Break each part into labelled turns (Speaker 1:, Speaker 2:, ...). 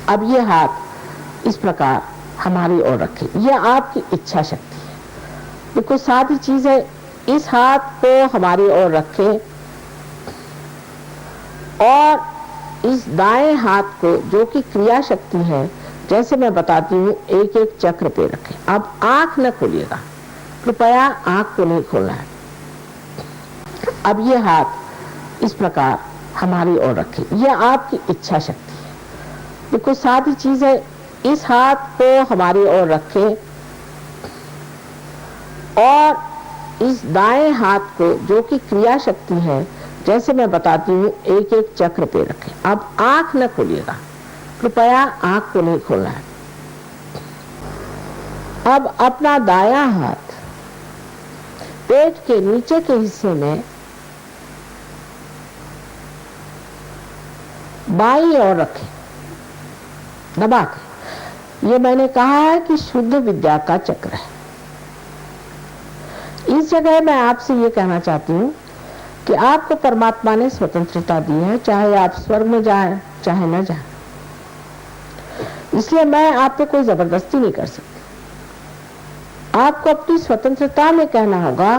Speaker 1: अब ये हाथ इस प्रकार हमारी ओर रखें, यह आपकी इच्छा शक्ति है। देखो सादी चीज है, इस हाथ को हमारी ओर रखें और इस दाएं हाथ को, जो कि क्रिया शक्ति है, जैसे मैं बताती हूँ, एक एक चक्र पे रखें। अब आंख न खोलिएगा, कृपया आंख को नहीं खोलना है। अब ये हाथ इस प्रकार हमारी ओर रखें, यह आपकी इच्छा शक्ति है। देखो सादी चीज है, इस हाथ को हमारी ओर रखें और इस दाएं हाथ को, जो कि क्रिया शक्ति है, जैसे मैं बताती हूँ, एक एक चक्र पे रखें। अब आंख न खोलिएगा, कृपया आंख को नहीं खोलना है। अब अपना दायां हाथ पेट के नीचे के हिस्से में बाईं ओर रखें, दबा के। ये मैंने कहा है कि शुद्ध विद्या का चक्र है। इस जगह मैं आपसे ये कहना चाहती हूँ कि आपको परमात्मा ने स्वतंत्रता दी है, चाहे आप स्वर्ग में जाएं चाहे न जाएं। इसलिए मैं आप पे कोई जबरदस्ती नहीं कर सकती। आपको अपनी स्वतंत्रता में कहना होगा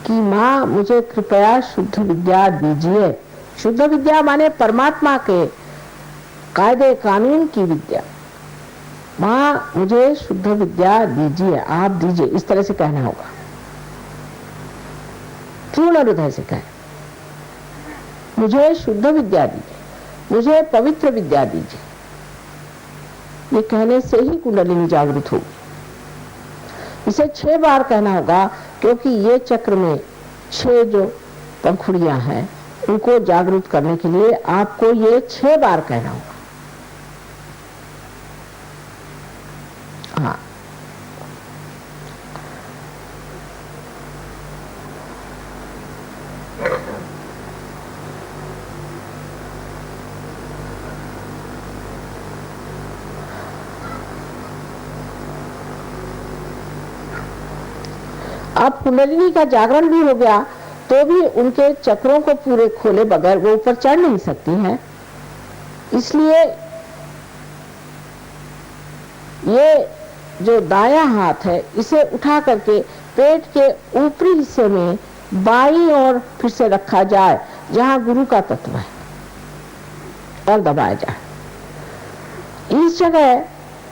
Speaker 1: कि माँ मुझे कृपया शुद्ध विद्या दीजिए। शुद्ध विद्या माने परमात्मा के कायदे कानून की विद्या। माँ मुझे शुद्ध विद्या दीजिए, आप दीजिए, इस तरह से कहना होगा। पूर्ण हृदय से कहें, मुझे शुद्ध विद्या दीजिए, मुझे पवित्र विद्या दीजिए। ये कहने से ही कुंडलिनी जागृत होगी। इसे 6 बार कहना होगा, क्योंकि ये चक्र में 6 जो पंखुड़ियां हैं, उनको जागृत करने के लिए आपको ये 6 बार कहना होगा। हाँ, अब कुंडलिनी का जागरण भी हो गया, तो भी उनके चक्रों को पूरे खोले बगैर वो ऊपर चढ़ नहीं सकती हैं। इसलिए ये जो दायां हाथ है, इसे उठा करके पेट के ऊपरी हिस्से में बाईं ओर फिर से रखा जाए, जहां गुरु का तत्व है, और दबाया जाए। इस जगह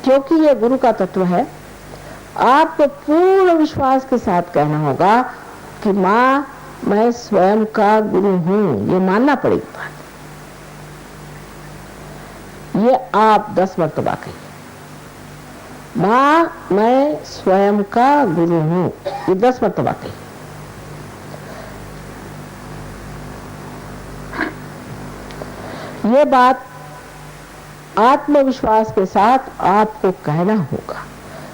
Speaker 1: क्योंकि ये गुरु का तत्व है, आपको पूर्ण विश्वास के साथ कहना होगा कि माँ मैं स्वयं का गुरु हूं। ये मानना पड़ेगी बात। ये आप 10 मरतबा कहिए, माँ मैं स्वयं का गुरु हूं। ये 10 मरतबा कहिए। ये बात आत्मविश्वास के साथ आपको कहना होगा।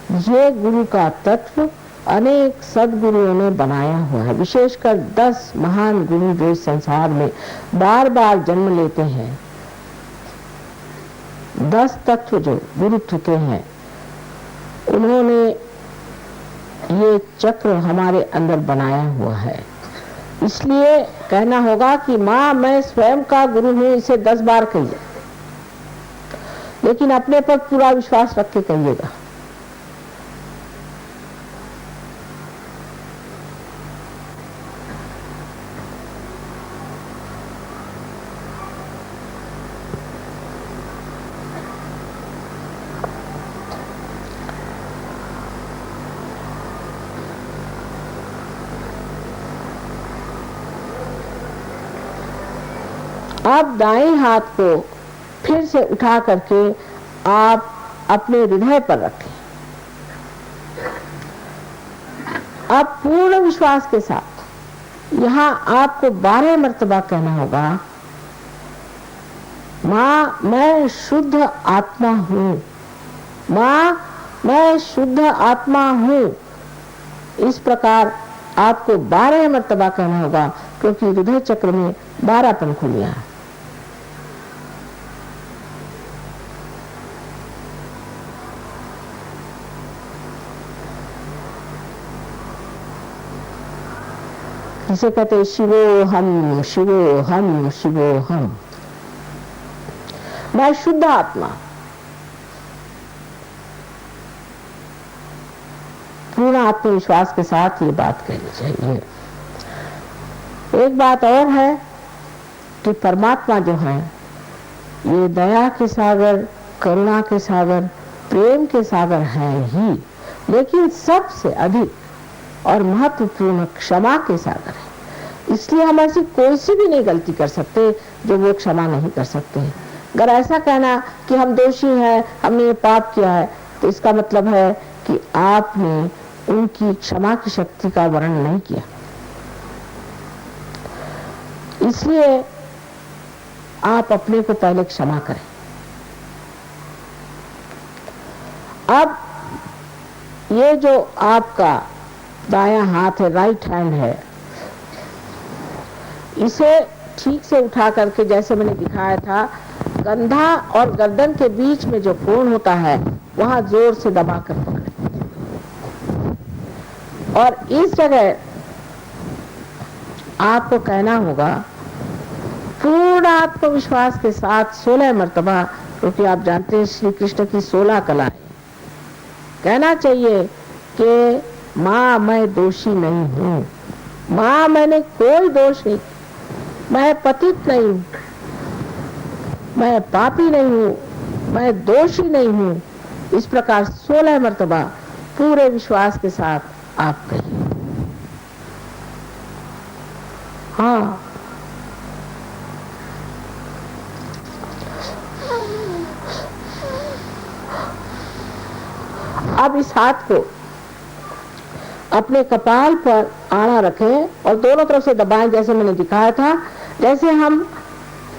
Speaker 1: ये गुरु का तत्व अनेक सदगुरुओं ने बनाया हुआ है, विशेषकर 10 महान गुरु जो इस संसार में बार बार जन्म लेते हैं। 10 तत्व जो गुरुत्व के हैं, उन्होंने ये चक्र हमारे अंदर बनाया हुआ है। इसलिए कहना होगा कि माँ मैं स्वयं का गुरु हूं। इसे 10 बार कहिए, लेकिन अपने पर पूरा विश्वास रख के कहिएगा। अब दाएं हाथ को फिर से उठा करके आप अपने हृदय पर रखें। अब पूर्ण विश्वास के साथ यहाँ आपको 12 मर्तबा कहना होगा, माँ मैं शुद्ध आत्मा हूँ, माँ मैं शुद्ध आत्मा हूँ। इस प्रकार आपको 12 मर्तबा कहना होगा, क्योंकि हृदय चक्र में 12 पंखुड़ियां हैं। जिसे कहते हैं शिवोहम शिवोहम शिवोहम। मैं शुद्ध आत्मा, पूर्ण आत्मविश्वास के साथ ये बात कहनी चाहिए। एक बात और है कि परमात्मा जो है ये दया के सागर, करुणा के सागर, प्रेम के सागर हैं ही, लेकिन सबसे अधिक और महत्वपूर्ण क्षमा के सागर है। इसलिए हम ऐसी कोई सी भी नहीं गलती कर सकते जो वो क्षमा नहीं कर सकते। अगर ऐसा कहना कि हम दोषी हैं, हमने ये पाप किया है, तो इसका मतलब है कि आपने उनकी क्षमा की शक्ति का वर्णन नहीं किया। इसलिए आप अपने को पहले क्षमा करें। अब ये जो आपका दायां हाथ है, राइट हैंड है, इसे ठीक से उठा करके, जैसे मैंने दिखाया था, कंधा और गर्दन के बीच में जो कोण होता है वहां जोर से दबाकर पकड़े और इस जगह आपको कहना होगा पूर्ण आत्मविश्वास के साथ 16 मर्तबा, क्योंकि आप जानते हैं श्री कृष्ण की 16 कलाएं। कहना चाहिए कि माँ मैं दोषी नहीं हूँ, माँ मैंने कोई दोष नहीं, मैं पतित नहीं हूँ, मैं पापी नहीं हूँ, मैं दोषी नहीं हूँ। इस प्रकार 16 मर्तबा पूरे विश्वास के साथ आप कहिए। हाँ, अब इस हाथ को अपने कपाल पर आड़ा रखें और दोनों तरफ से दबाएं, जैसे मैंने दिखाया था, जैसे हम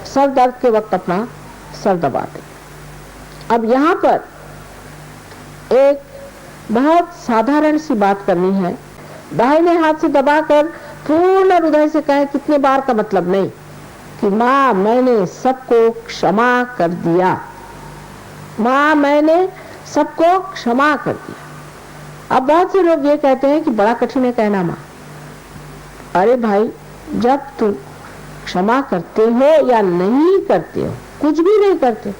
Speaker 1: सर दर्द के वक्त अपना सर दबाते। अब यहाँ पर एक बहुत साधारण सी बात करनी है। दाहिने हाथ से दबाकर पूर्ण हृदय से कहें, कितने बार का मतलब नहीं, कि माँ मैंने सबको क्षमा कर दिया, माँ मैंने सबको क्षमा कर दिया। अब बहुत से लोग ये कहते हैं कि बड़ा कठिन है कहना माँ। अरे भाई, जब तुम क्षमा करते हो या नहीं करते हो, कुछ भी नहीं करते,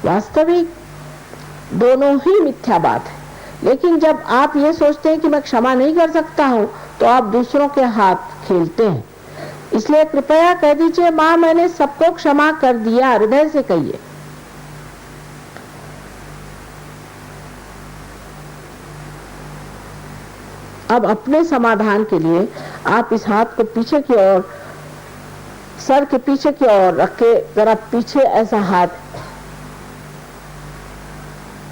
Speaker 1: वास्तविक दोनों ही मिथ्या बात है। लेकिन जब आप ये सोचते हैं कि मैं क्षमा नहीं कर सकता हूं, तो आप दूसरों के हाथ खेलते हैं। इसलिए कृपया कह दीजिए, माँ मैंने सबको क्षमा कर दिया, हृदय से कहिए। अब अपने समाधान के लिए आप इस हाथ को पीछे की ओर, सर के पीछे की ओर रख के जरा पीछे ऐसा हाथ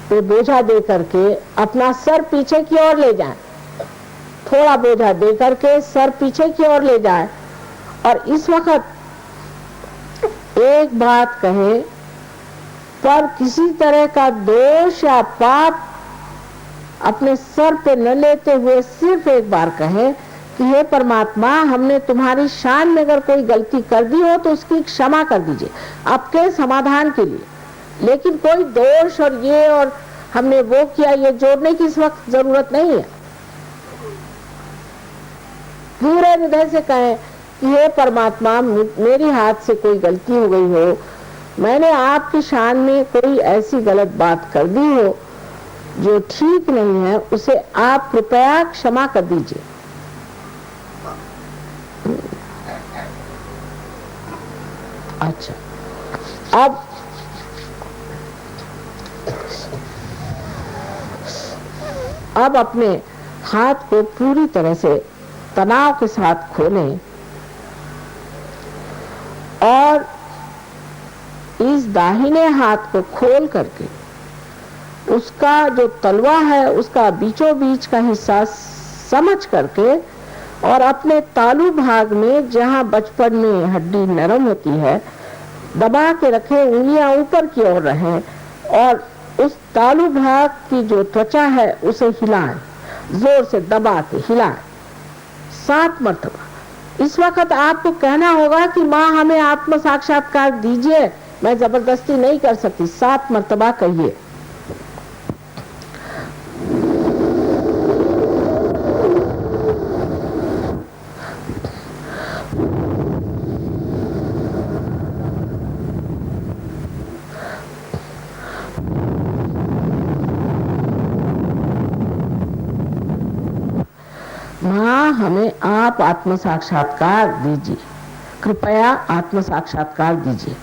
Speaker 1: पे बोझा दे करके अपना सर पीछे की ओर ले जाएं। थोड़ा बोझा दे करके सर पीछे की ओर ले जाएं और इस वक्त एक बात कहे, पर किसी तरह का दोष या पाप अपने सर पे न लेते हुए सिर्फ एक बार कहे कि हे परमात्मा, हमने तुम्हारी शान में अगर कोई गलती कर दी हो तो उसकी क्षमा कर दीजिए, आपके समाधान के लिए। लेकिन कोई दोष और ये और हमने वो किया, ये जोड़ने की इस वक्त जरूरत नहीं है। पूरे हृदय से कहें कि हे परमात्मा, मेरी हाथ से कोई गलती हो गई हो, मैंने आपकी शान में कोई ऐसी गलत बात कर दी हो जो ठीक नहीं है, उसे आप कृपया क्षमा कर दीजिए। अच्छा, अब अपने हाथ को पूरी तरह से तनाव के साथ खोलें और इस दाहिने हाथ को खोल करके उसका जो तलवा है उसका बीचों बीच का हिस्सा समझ करके और अपने तालू भाग में, जहां बचपन में हड्डी नरम होती है, दबा के रखें, उंगलियां ऊपर की ओर रहें और उस तालू भाग की जो त्वचा है उसे हिलाएं, जोर से दबा के हिलाएं 7 मरतबा। इस वक्त आपको कहना होगा कि माँ हमें आत्म साक्षात्कार दीजिए, मैं जबरदस्ती नहीं कर सकती। 7 मरतबा कहिए। माँ हमें आप आत्म साक्षात्कार दीजिए, कृपया आत्म साक्षात्कार दीजिए।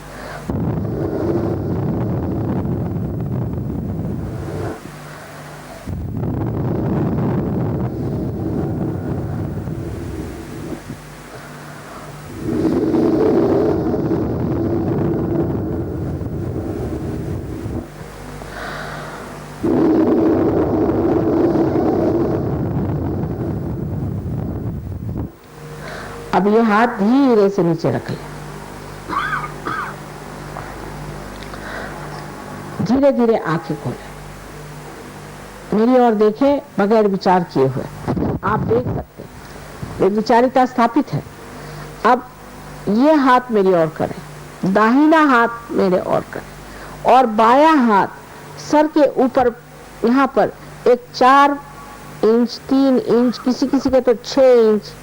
Speaker 1: अब ये हाथ धीरे से नीचे रख ले, धीरे धीरे आंखें खोले, मेरी ओर देखें बगैर विचार किए हुए। आप देख सकते हैं विचारिता स्थापित है। अब ये हाथ मेरी ओर करें, दाहिना हाथ मेरे ओर करें और बायां हाथ सर के ऊपर यहाँ पर एक 4 इंच 3 इंच किसी किसी के तो 6 इंच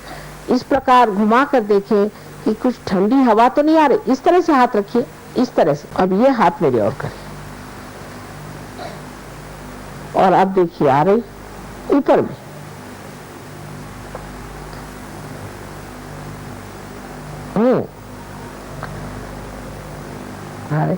Speaker 1: इस प्रकार घुमा कर देखें कि कुछ ठंडी हवा तो नहीं आ रही। इस तरह से हाथ रखिए, इस तरह से। अब ये हाथ मेरी ओर करें और अब देखिए आ रही ऊपर में। आ रही